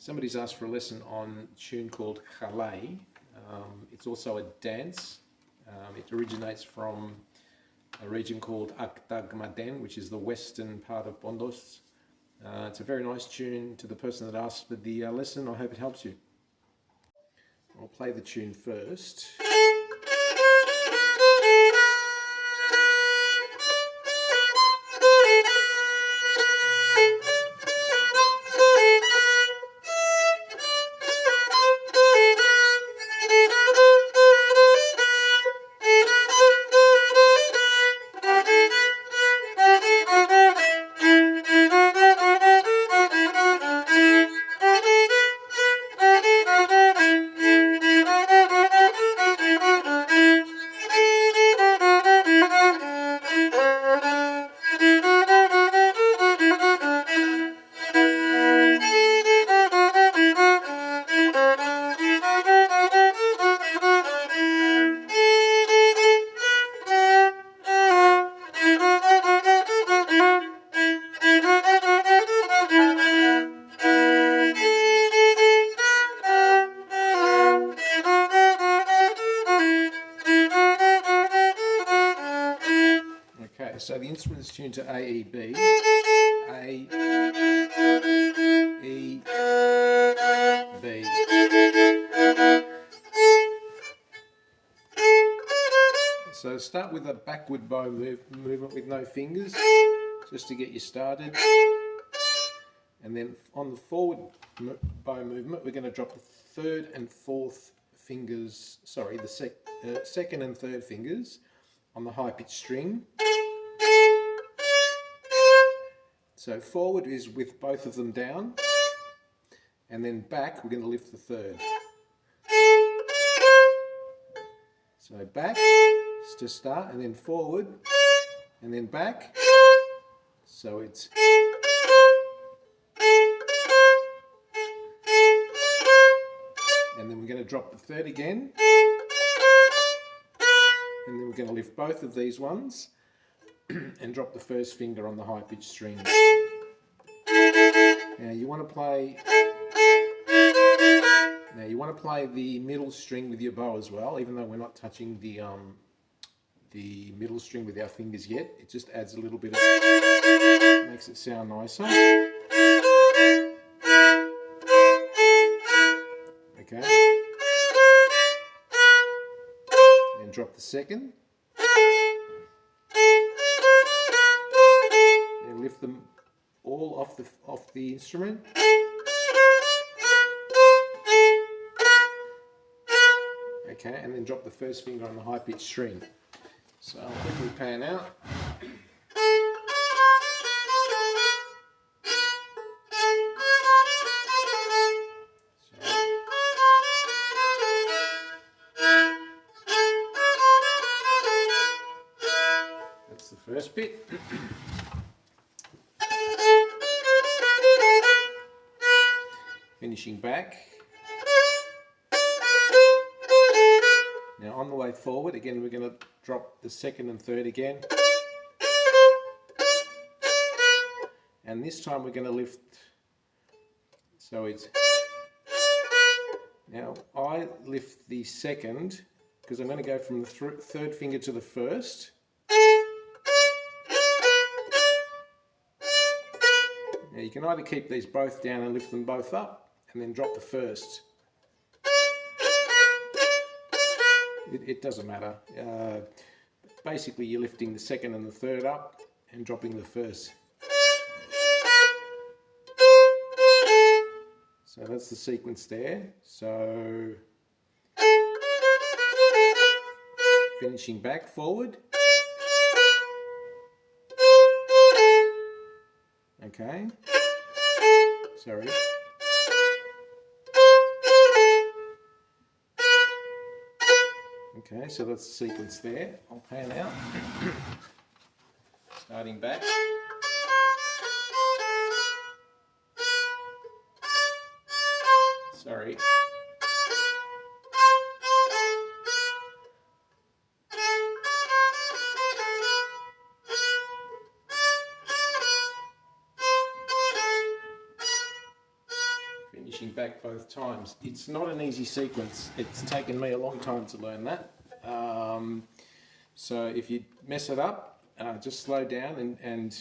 Somebody's asked for a lesson on a tune called Halay. It's also a dance. It originates from a region called Maden, which is the western part of Bondos. It's a very nice tune. To the person that asked for the lesson, I hope it helps you. I'll play the tune first. So the instrument is tuned to A, E, B. A, E, B. So start with a backward bow movement with no fingers, just to get you started. And then on the forward bow movement, we're going to drop the third and fourth fingers, sorry, the second and third fingers on the high pitched string. So forward is with both of them down, and then back we're going to lift the third. So back is to start, and then forward, and then back. So it's and then we're going to drop the third again, and then we're going to lift both of these ones and drop the first finger on the high pitched string. Now you want to play the middle string with your bow as well, even though we're not touching the middle string with our fingers yet. It just adds a little bit of, makes it sound nicer. Okay. Then drop the second. Then lift them all off the instrument. Okay, and then drop the first finger on the high pitched string. So I'll quickly pan out. That's the first bit. Finishing back. Now on the way forward, again we're going to drop the second and third again. And this time we're going to lift, so it's, now I lift the second, because I'm going to go from the third finger to the first. Now you can either keep these both down and lift them both up, and then drop the first. It doesn't matter. Basically you're lifting the second and the third up and dropping the first. So that's the sequence there. So finishing back, forward. Okay. Sorry. Okay, so that's the sequence there. I'll pan out. Starting back. Sorry. finishing back both times. It's not an easy sequence. It's taken me a long time to learn that. So if you mess it up, just slow down and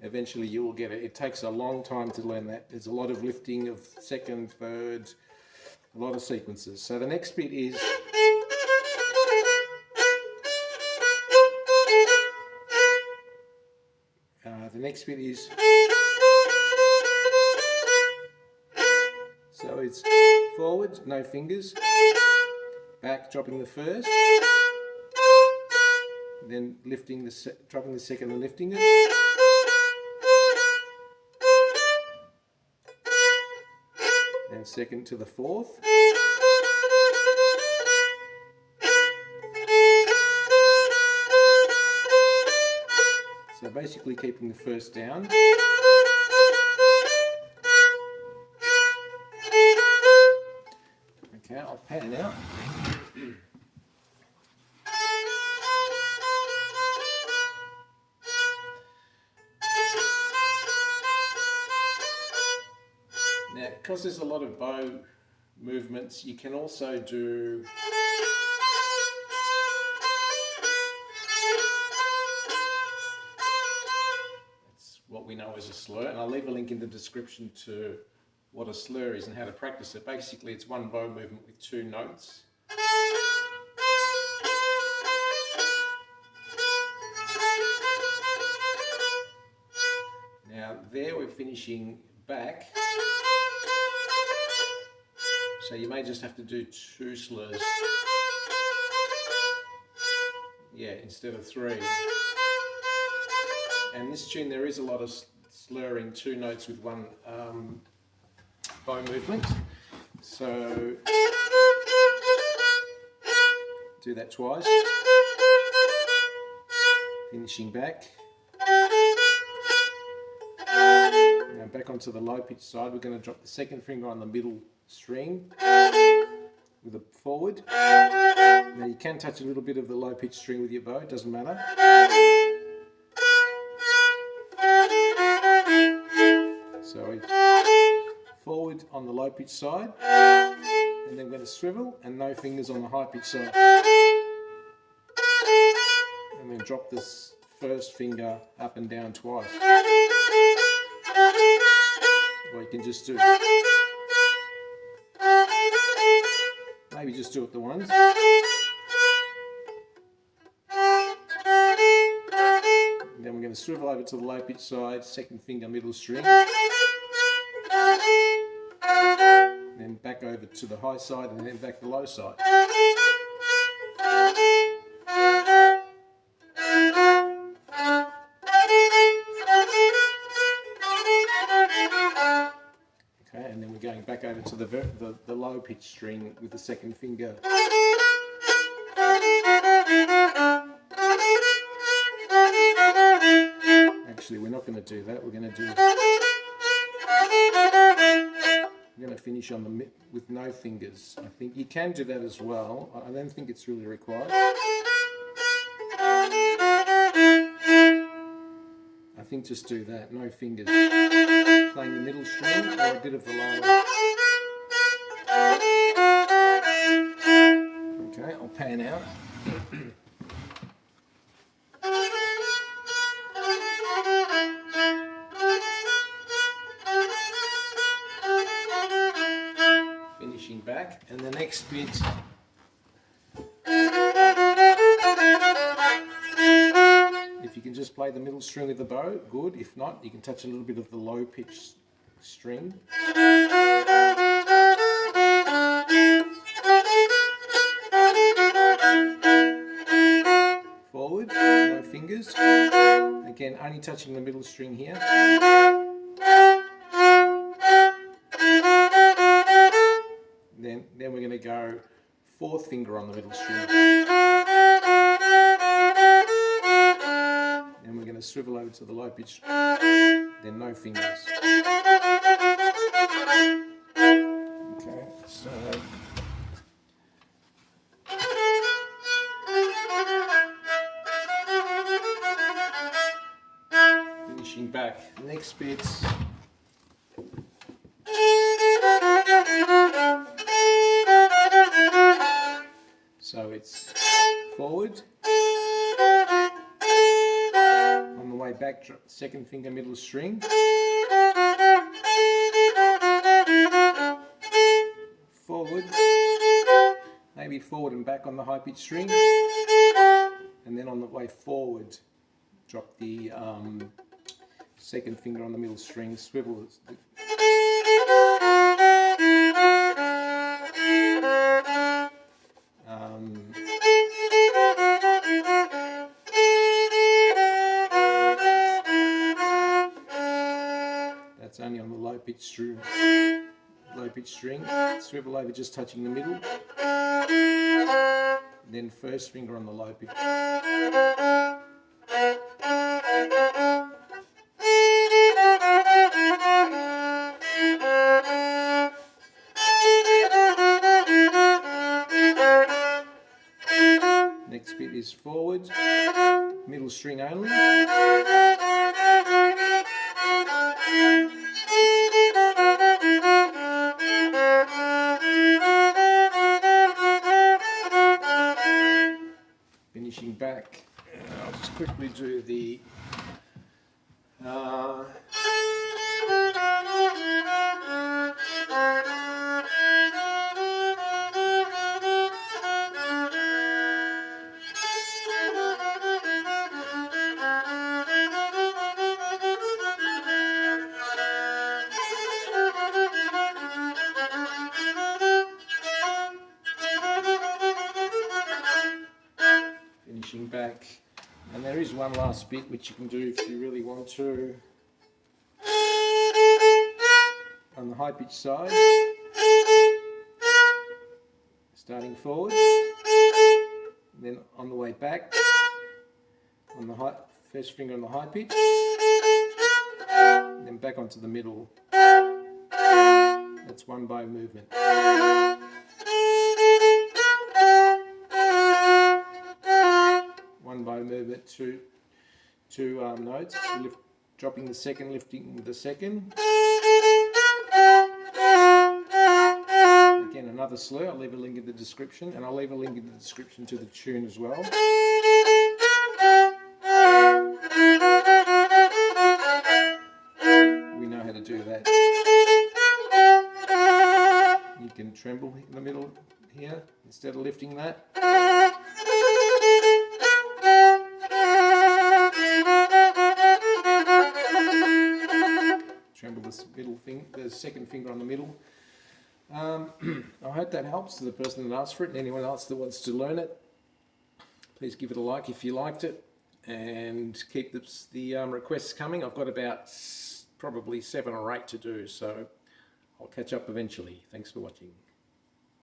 eventually you will get it. It takes a long time to learn that. There's a lot of lifting of second, third, a lot of sequences. So the next bit is so it's forward, no fingers, back, dropping the first, then lifting dropping the second and lifting it, and second to the fourth, so basically keeping the first down. Okay, I'll pan out. Now, because there's a lot of bow movements, you can also do that's what we know as a slur, and I'll leave a link in the description to what a slur is and how to practice it. Basically, it's one bow movement with two notes. Now there we're finishing back, so you may just have to do two slurs, yeah, instead of three. And this tune there is a lot of slurring, two notes with one bow movement, so do that twice, finishing back. Now back onto the low pitch side, we're going to drop the second finger on the middle string with a forward. Now you can touch a little bit of the low pitch string with your bow, it doesn't matter. So forward on the low pitch side, and then we're going to swivel and no fingers on the high pitch side. And then drop this first finger up and down twice. Or you can just do, maybe just do it the once. And then we're going to swivel over to the low pitch side, second finger middle string. Then back over to the high side and then back to the low side. Okay, and then we're going back over to the low pitch string with the second finger. Actually, we're not going to do that. We're going to finish on the with no fingers. I think you can do that as well. I don't think it's really required. I think just do that, no fingers. Playing the middle string or a bit of the lower. Okay, I'll pan out. Finishing back, and the next bit if you can just play the middle string with the bow, good. If not, you can touch a little bit of the low pitch string. Forward, no fingers. Again, only touching the middle string here. Then we're going to go fourth finger on the middle string. Then we're going to swivel over to the low pitch, then no fingers. Okay, so finishing back. Next bit. forward. On the way back, drop second finger middle string. Forward. Maybe forward and back on the high pitch string. And then on the way forward, drop the second finger on the middle string, swivel it. That's only on the low pitch string. Swivel over just touching the middle. Then first finger on the low pitch. Next bit is forward, middle string only. Finishing back, I'll just quickly do the finishing back, and there is one last bit which you can do if you really want to. On the high pitch side, starting forward, then on the way back, on the first finger on the high pitch, then back onto the middle. That's one bow movement. One bow movement, two notes, dropping the second, lifting the second. Again, another slur. I'll leave a link in the description, and I'll leave a link in the description to the tune as well. We know how to do that. You can tremble in the middle here instead of lifting that. Tremble the middle finger, the second finger on the middle. I hope that helps to the person that asked for it, and anyone else that wants to learn it. Please give it a like if you liked it, and keep the requests coming. I've got about probably 7 or 8 to do, so I'll catch up eventually. Thanks for watching.